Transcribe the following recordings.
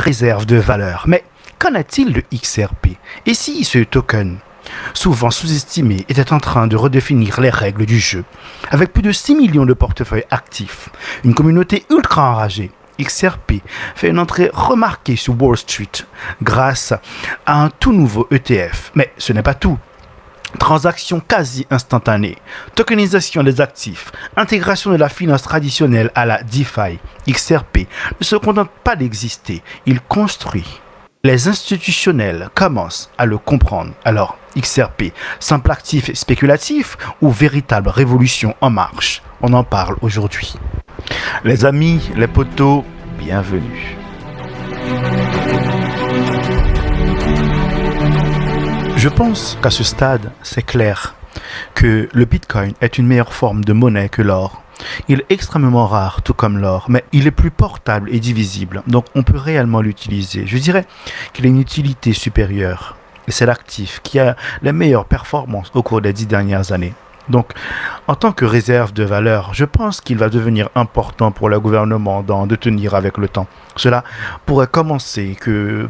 réserve de valeur. Mais qu'en est-il de XRP? Et si ce token, souvent sous-estimé, était en train de redéfinir les règles du jeu? Avec plus de 6 millions de portefeuilles actifs, une communauté ultra enragée, XRP fait une entrée remarquée sur Wall Street grâce à un tout nouveau ETF. Mais ce n'est pas tout. Transactions quasi instantanées, tokenisation des actifs, intégration de la finance traditionnelle à la DeFi, XRP ne se contente pas d'exister, il construit. Les institutionnels commencent à le comprendre. Alors, XRP, simple actif spéculatif ou véritable révolution en marche? On en parle aujourd'hui. Les amis, les potos, bienvenue. Je pense qu'à ce stade, c'est clair que le Bitcoin est une meilleure forme de monnaie que l'or. Il est extrêmement rare, tout comme l'or, mais il est plus portable et divisible, donc on peut réellement l'utiliser. Je dirais qu'il a une utilité supérieure, et c'est l'actif qui a les meilleures performances au cours des 10 dernières années. Donc, en tant que réserve de valeur, je pense qu'il va devenir important pour le gouvernement d'en détenir avec le temps. Cela pourrait commencer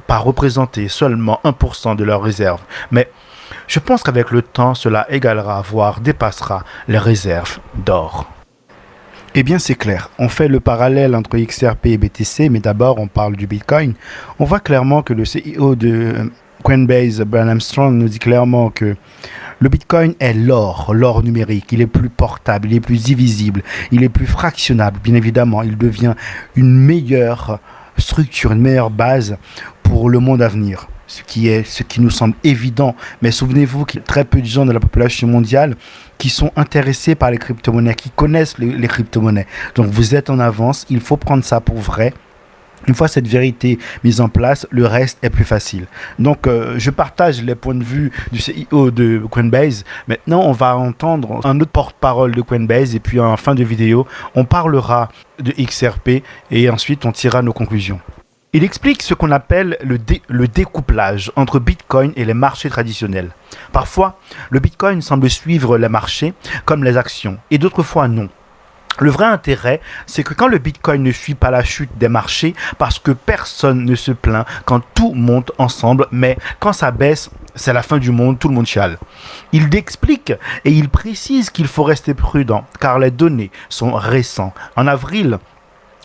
par représenter seulement 1% de leurs réserves, mais je pense qu'avec le temps, cela égalera, voire dépassera les réserves d'or. Eh bien, c'est clair. On fait le parallèle entre XRP et BTC, mais d'abord, on parle du Bitcoin. On voit clairement que le CEO de Coinbase, Brian Armstrong, nous dit clairement que le Bitcoin est l'or numérique. Il est plus portable, il est plus divisible, il est plus fractionnable. Bien évidemment, il devient une meilleure structure, une meilleure base pour le monde à venir. Ce qui nous semble évident. Mais souvenez-vous qu'il y a très peu de gens de la population mondiale qui sont intéressés par les crypto-monnaies, qui connaissent les crypto-monnaies. Donc vous êtes en avance, il faut prendre ça pour vrai. Une fois cette vérité mise en place, le reste est plus facile. Donc, je partage les points de vue du CEO de Coinbase. Maintenant, on va entendre un autre porte-parole de Coinbase et puis en fin de vidéo, on parlera de XRP et ensuite on tirera nos conclusions. Il explique ce qu'on appelle le découplage entre Bitcoin et les marchés traditionnels. Parfois, le Bitcoin semble suivre les marchés comme les actions et d'autres fois non. Le vrai intérêt, c'est que quand le Bitcoin ne suit pas la chute des marchés, parce que personne ne se plaint quand tout monte ensemble, mais quand ça baisse, c'est la fin du monde, tout le monde chiale. Il explique et il précise qu'il faut rester prudent, car les données sont récentes. En avril,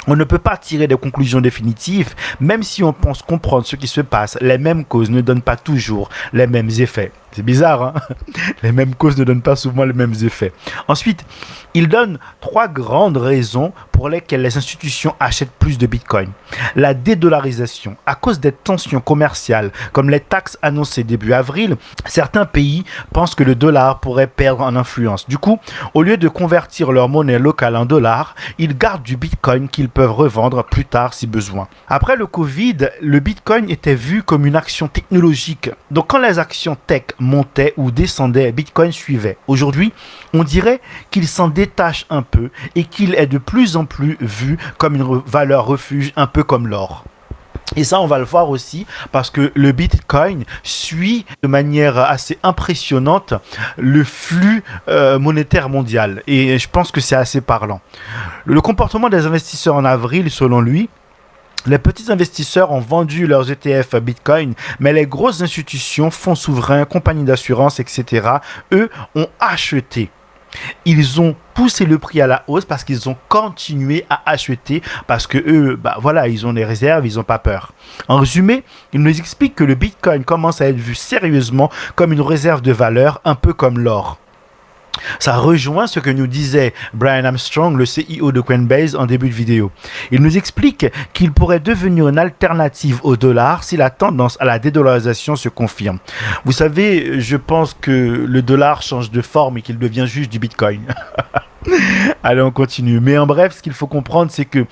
on ne peut pas tirer des conclusions définitives, même si on pense comprendre ce qui se passe. Les mêmes causes ne donnent pas toujours les mêmes effets. C'est bizarre, hein? Les mêmes causes ne donnent pas souvent les mêmes effets. Ensuite, il donne 3 grandes raisons pour lesquelles les institutions achètent plus de Bitcoin. La dédollarisation. À cause des tensions commerciales, comme les taxes annoncées début avril, certains pays pensent que le dollar pourrait perdre en influence. Du coup, au lieu de convertir leur monnaie locale en dollars, ils gardent du Bitcoin qu'ils peuvent revendre plus tard si besoin. Après le Covid, le Bitcoin était vu comme une action technologique. Donc quand les actions tech montaient ou descendaient, Bitcoin suivait. Aujourd'hui, on dirait qu'il s'en détache un peu et qu'il est de plus en plus vu comme une valeur refuge, un peu comme l'or. Et ça, on va le voir aussi parce que le Bitcoin suit de manière assez impressionnante le flux monétaire mondial. Et je pense que c'est assez parlant. Le comportement des investisseurs en avril, selon lui, les petits investisseurs ont vendu leurs ETF Bitcoin, mais les grosses institutions, fonds souverains, compagnies d'assurance, etc., eux, ont acheté. Ils ont poussé le prix à la hausse parce qu'ils ont continué à acheter parce que eux, voilà, ils ont des réserves, ils n'ont pas peur. En résumé, ils nous expliquent que le Bitcoin commence à être vu sérieusement comme une réserve de valeur, un peu comme l'or. Ça rejoint ce que nous disait Brian Armstrong, le CEO de Coinbase, en début de vidéo. Il nous explique qu'il pourrait devenir une alternative au dollar si la tendance à la dédollarisation se confirme. Vous savez, je pense que le dollar change de forme et qu'il devient juste du Bitcoin. Allez, on continue. Mais en bref, ce qu'il faut comprendre, c'est que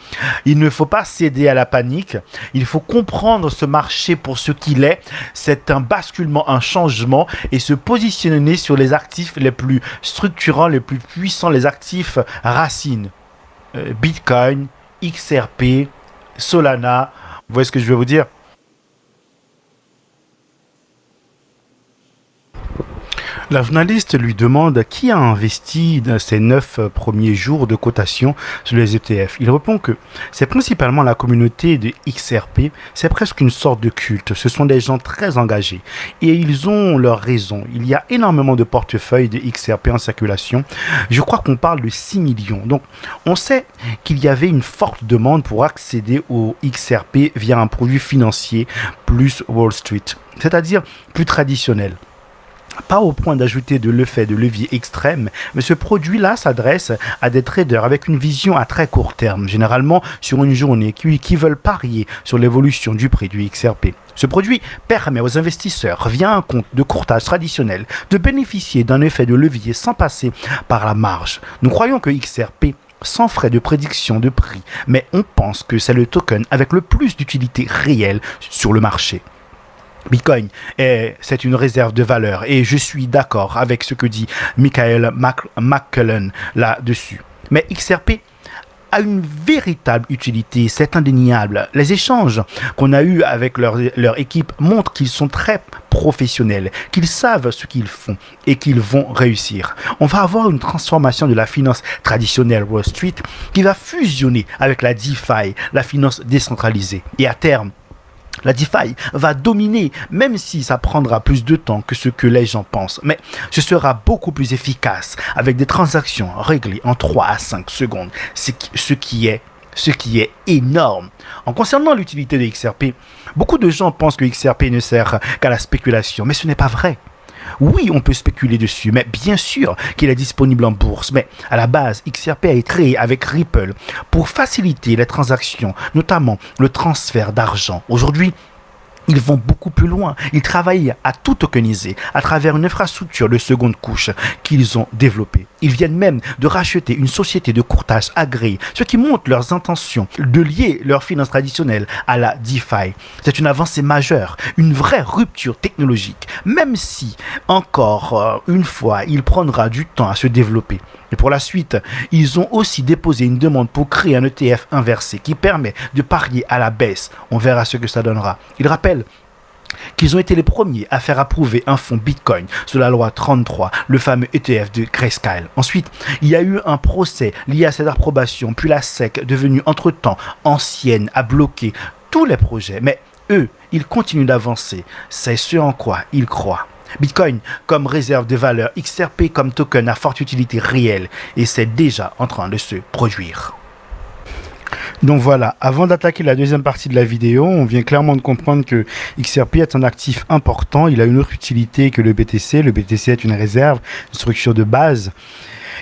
il ne faut pas céder à la panique. Il faut comprendre ce marché pour ce qu'il est. C'est un basculement, un changement, et se positionner sur les actifs les plus structurants, les plus puissants, les actifs racines. Bitcoin, XRP, Solana. Vous voyez ce que je veux vous dire? La journaliste lui demande qui a investi dans ces 9 premiers jours de cotation sur les ETF. Il répond que c'est principalement la communauté de XRP, c'est presque une sorte de culte. Ce sont des gens très engagés et ils ont leur raison. Il y a énormément de portefeuilles de XRP en circulation. Je crois qu'on parle de 6 millions. Donc on sait qu'il y avait une forte demande pour accéder au XRP via un produit financier plus Wall Street, c'est-à-dire plus traditionnel. Pas au point d'ajouter de l'effet de levier extrême, mais ce produit-là s'adresse à des traders avec une vision à très court terme, généralement sur une journée, qui veulent parier sur l'évolution du prix du XRP. Ce produit permet aux investisseurs, via un compte de courtage traditionnel, de bénéficier d'un effet de levier sans passer par la marge. Nous croyons que XRP sans frais de prédiction de prix, mais on pense que c'est le token avec le plus d'utilité réelle sur le marché. Bitcoin, c'est une réserve de valeur et je suis d'accord avec ce que dit Michael McCullen là-dessus. Mais XRP a une véritable utilité, c'est indéniable. Les échanges qu'on a eus avec leur équipe montrent qu'ils sont très professionnels, qu'ils savent ce qu'ils font et qu'ils vont réussir. On va avoir une transformation de la finance traditionnelle Wall Street qui va fusionner avec la DeFi, la finance décentralisée. Et à terme, la DeFi va dominer, même si ça prendra plus de temps que ce que les gens pensent. Mais ce sera beaucoup plus efficace, avec des transactions réglées en 3 à 5 secondes, ce qui est énorme. En concernant l'utilité de XRP, beaucoup de gens pensent que XRP ne sert qu'à la spéculation, mais ce n'est pas vrai. Oui, on peut spéculer dessus, mais bien sûr qu'il est disponible en bourse. Mais à la base, XRP a été créé avec Ripple pour faciliter les transactions, notamment le transfert d'argent. Aujourd'hui, ils vont beaucoup plus loin. Ils travaillent à tout tokeniser à travers une infrastructure de seconde couche qu'ils ont développée. Ils viennent même de racheter une société de courtage agréée, ce qui montre leurs intentions de lier leurs finances traditionnelles à la DeFi. C'est une avancée majeure, une vraie rupture technologique, même si, encore une fois, il prendra du temps à se développer. Et pour la suite, ils ont aussi déposé une demande pour créer un ETF inversé qui permet de parier à la baisse. On verra ce que ça donnera. Ils rappellent qu'ils ont été les premiers à faire approuver un fonds Bitcoin sous la loi 33, le fameux ETF de Grayscale. Ensuite, il y a eu un procès lié à cette approbation, puis la SEC, devenue entre-temps ancienne, a bloqué tous les projets. Mais eux, ils continuent d'avancer. C'est ce en quoi ils croient. Bitcoin comme réserve de valeur, XRP comme token à forte utilité réelle et c'est déjà en train de se produire. Donc voilà, avant d'attaquer la deuxième partie de la vidéo, on vient clairement de comprendre que XRP est un actif important, il a une autre utilité que le BTC. Le BTC est une réserve, une structure de base.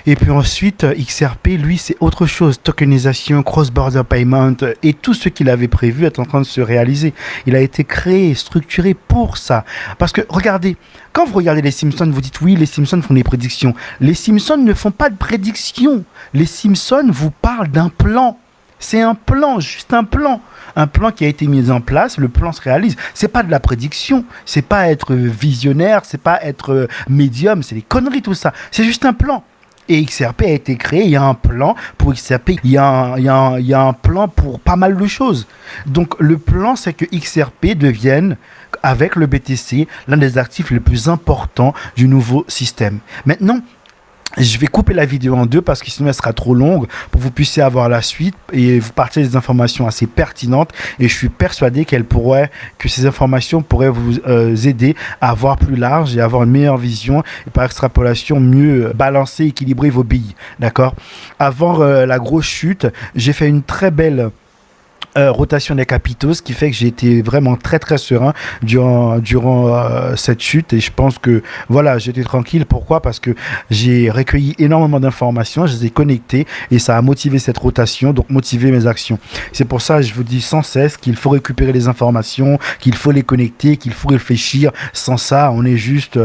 Et puis ensuite, XRP, lui, c'est autre chose. Tokenisation, cross-border payment et tout ce qu'il avait prévu est en train de se réaliser. Il a été créé, structuré pour ça. Parce que, regardez, quand vous regardez les Simpsons, vous dites oui, les Simpsons font des prédictions. Les Simpsons ne font pas de prédictions. Les Simpsons vous parlent d'un plan. C'est un plan, juste un plan. Un plan qui a été mis en place, le plan se réalise. C'est pas de la prédiction, c'est pas être visionnaire, c'est pas être médium, c'est des conneries tout ça. C'est juste un plan. Et XRP a été créé, il y a un plan pour XRP, il y a un plan pour pas mal de choses. Donc le plan, c'est que XRP devienne, avec le BTC, l'un des actifs les plus importants du nouveau système. Maintenant, je vais couper la vidéo en deux parce que sinon elle sera trop longue pour que vous puissiez avoir la suite et vous partager des informations assez pertinentes et je suis persuadé que ces informations pourraient vous aider à voir plus large et avoir une meilleure vision et par extrapolation mieux balancer, équilibrer vos billes, d'accord? Avant la grosse chute, j'ai fait une très belle rotation des capitaux, ce qui fait que j'ai été vraiment très très serein durant cette chute et je pense que voilà, j'étais tranquille. Pourquoi? Parce que j'ai recueilli énormément d'informations, je les ai connectées et ça a motivé cette rotation, donc motivé mes actions. C'est pour ça que je vous dis sans cesse qu'il faut récupérer les informations, qu'il faut les connecter, qu'il faut réfléchir. Sans ça, on est juste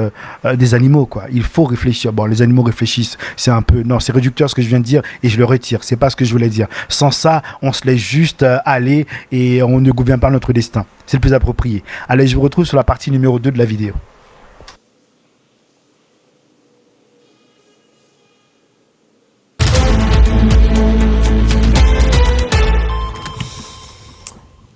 des animaux, quoi. Il faut réfléchir. Bon, les animaux réfléchissent, c'est un peu... Non, c'est réducteur ce que je viens de dire et je le retire. C'est pas ce que je voulais dire. Sans ça, on se laisse juste aller et on ne gouverne pas notre destin. C'est le plus approprié. Allez, je vous retrouve sur la partie numéro 2 de la vidéo.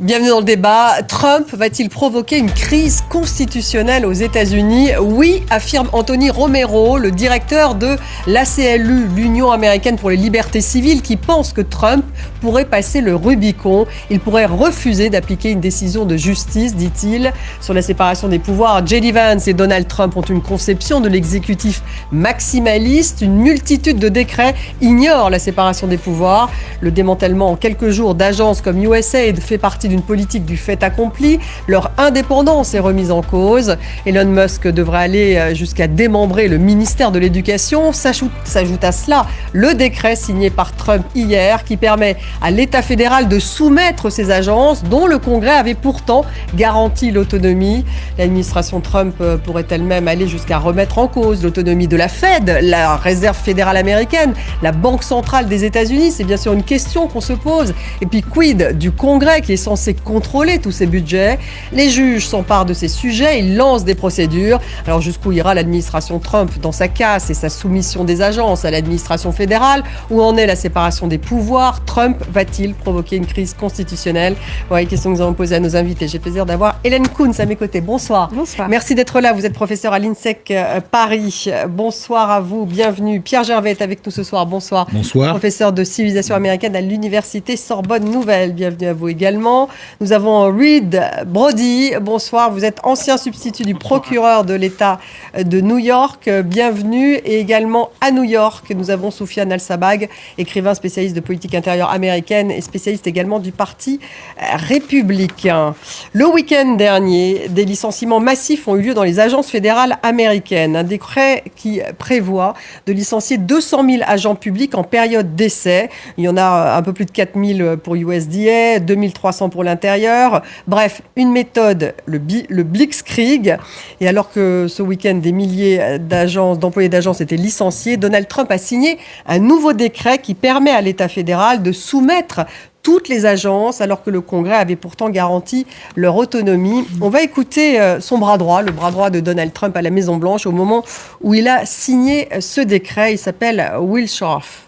Bienvenue dans le débat. Trump va-t-il provoquer une crise constitutionnelle aux États-Unis? Oui, affirme Anthony Romero, le directeur de l'ACLU, l'Union américaine pour les libertés civiles, qui pense que Trump pourrait passer le Rubicon. Il pourrait refuser d'appliquer une décision de justice, dit-il, sur la séparation des pouvoirs. J.D. Vance et Donald Trump ont une conception de l'exécutif maximaliste. Une multitude de décrets ignorent la séparation des pouvoirs. Le démantèlement en quelques jours d'agences comme USAID fait partie d'une politique du fait accompli. Leur indépendance est remise en cause. Elon Musk devrait aller jusqu'à démembrer le ministère de l'Éducation. S'ajoute à cela le décret signé par Trump hier qui permet à l'État fédéral de soumettre ces agences dont le Congrès avait pourtant garanti l'autonomie. L'administration Trump pourrait elle-même aller jusqu'à remettre en cause l'autonomie de la Fed, la Réserve fédérale américaine, la Banque centrale des États-Unis. C'est bien sûr une question qu'on se pose. Et puis quid du Congrès qui est censé contrôler tous ces budgets? Les juges s'emparent de ces sujets, ils lancent des procédures. Alors jusqu'où ira l'administration Trump dans sa casse et sa soumission des agences à l'administration fédérale? Où en est la séparation des pouvoirs? Trump va-t-il provoquer une crise constitutionnelle? Voilà les questions que nous avons posées à nos invités. J'ai le plaisir d'avoir Hélène Kuntz à mes côtés. Bonsoir. Bonsoir. Merci d'être là. Vous êtes professeur à l'INSEC Paris. Bonsoir à vous, bienvenue. Pierre Gervais est avec nous ce soir. Bonsoir. Bonsoir. Professeur de civilisation américaine à l'université Sorbonne Nouvelle. Bienvenue à vous également. Nous avons Reed Brody. Bonsoir. Vous êtes ancien substitut du procureur de l'État de New York. Bienvenue. Et également à New York, nous avons Soufiane Al-Sabag, écrivain spécialiste de politique intérieure américaine et spécialiste également du Parti républicain. Le week-end dernier, des licenciements massifs ont eu lieu dans les agences fédérales américaines. Un décret qui prévoit de licencier 200 000 agents publics en période d'essai. Il y en a un peu plus de 4 000 pour USDA, 2 300 pour l'intérieur. Bref, une méthode, le Blitzkrieg. Et alors que ce week-end, des milliers d'employés d'agences étaient licenciés, Donald Trump a signé un nouveau décret qui permet à l'État fédéral de soumettre toutes les agences, alors que le Congrès avait pourtant garanti leur autonomie. On va écouter son bras droit, le bras droit de Donald Trump à la Maison-Blanche, au moment où il a signé ce décret. Il s'appelle Will Scharf.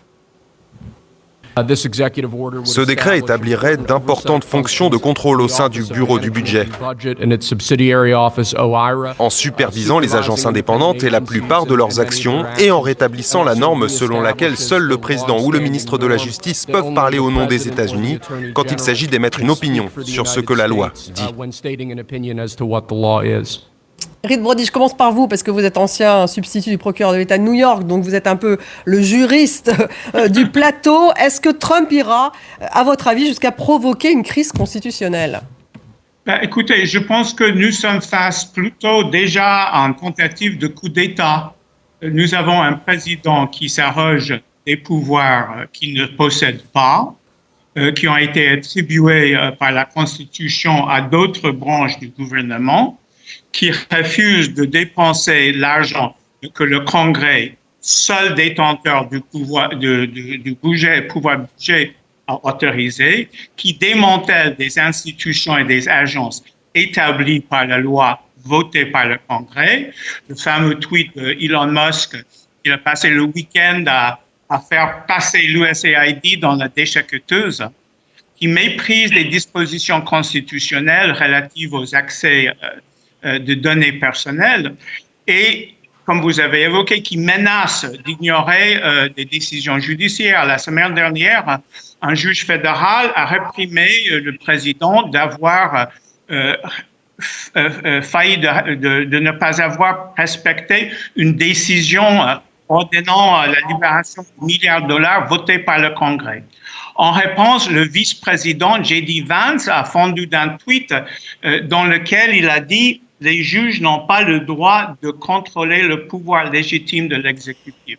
Ce décret établirait d'importantes fonctions de contrôle au sein du Bureau du budget, en supervisant les agences indépendantes et la plupart de leurs actions, et en rétablissant la norme selon laquelle seul le président ou le ministre de la Justice peuvent parler au nom des États-Unis quand il s'agit d'émettre une opinion sur ce que la loi dit. Reed Brody, je commence par vous parce que vous êtes ancien substitut du procureur de l'État de New York, donc vous êtes un peu le juriste du plateau. Est-ce que Trump ira, à votre avis, jusqu'à provoquer une crise constitutionnelle? Écoutez, je pense que nous sommes face plutôt déjà à une tentative de coup d'État. Nous avons un président qui s'arroge des pouvoirs qu'il ne possède pas, qui ont été attribués par la Constitution à d'autres branches du gouvernement, qui refuse de dépenser l'argent que le Congrès, seul détenteur du pouvoir du budget a autorisé, qui démantèle des institutions et des agences établies par la loi votée par le Congrès. Le fameux tweet d'Elon Musk, il a passé le week-end à faire passer l'USAID dans la déchiqueteuse, qui méprise les dispositions constitutionnelles relatives aux accès de données personnelles et, comme vous avez évoqué, qui menace d'ignorer des décisions judiciaires. La semaine dernière, un juge fédéral a réprimé le président d'avoir failli de ne pas avoir respecté une décision ordonnant la libération de milliards de dollars votée par le Congrès. En réponse, le vice-président J.D. Vance a fondu d'un tweet dans lequel il a dit « Les juges n'ont pas le droit de contrôler le pouvoir légitime de l'exécutif ».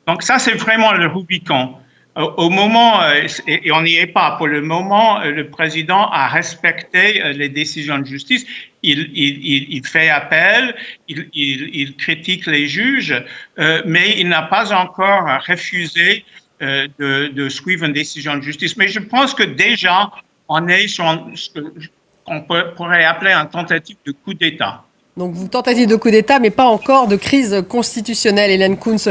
Donc ça, c'est vraiment le Rubicon. Au moment, et on n'y est pas, pour le moment, le président a respecté les décisions de justice. Il fait appel, il critique les juges, mais il n'a pas encore refusé de suivre une décision de justice. Mais je pense que déjà, on est sur ce qu'on pourrait appeler une tentative de coup d'État. Donc, vous tentative de coup d'État, mais pas encore de crise constitutionnelle, Hélène Kounce.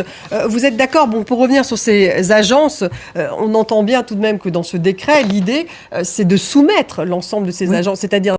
Vous êtes d'accord, bon, pour revenir sur ces agences, on entend bien tout de même que dans ce décret, l'idée, c'est de soumettre l'ensemble de ces agences, c'est-à-dire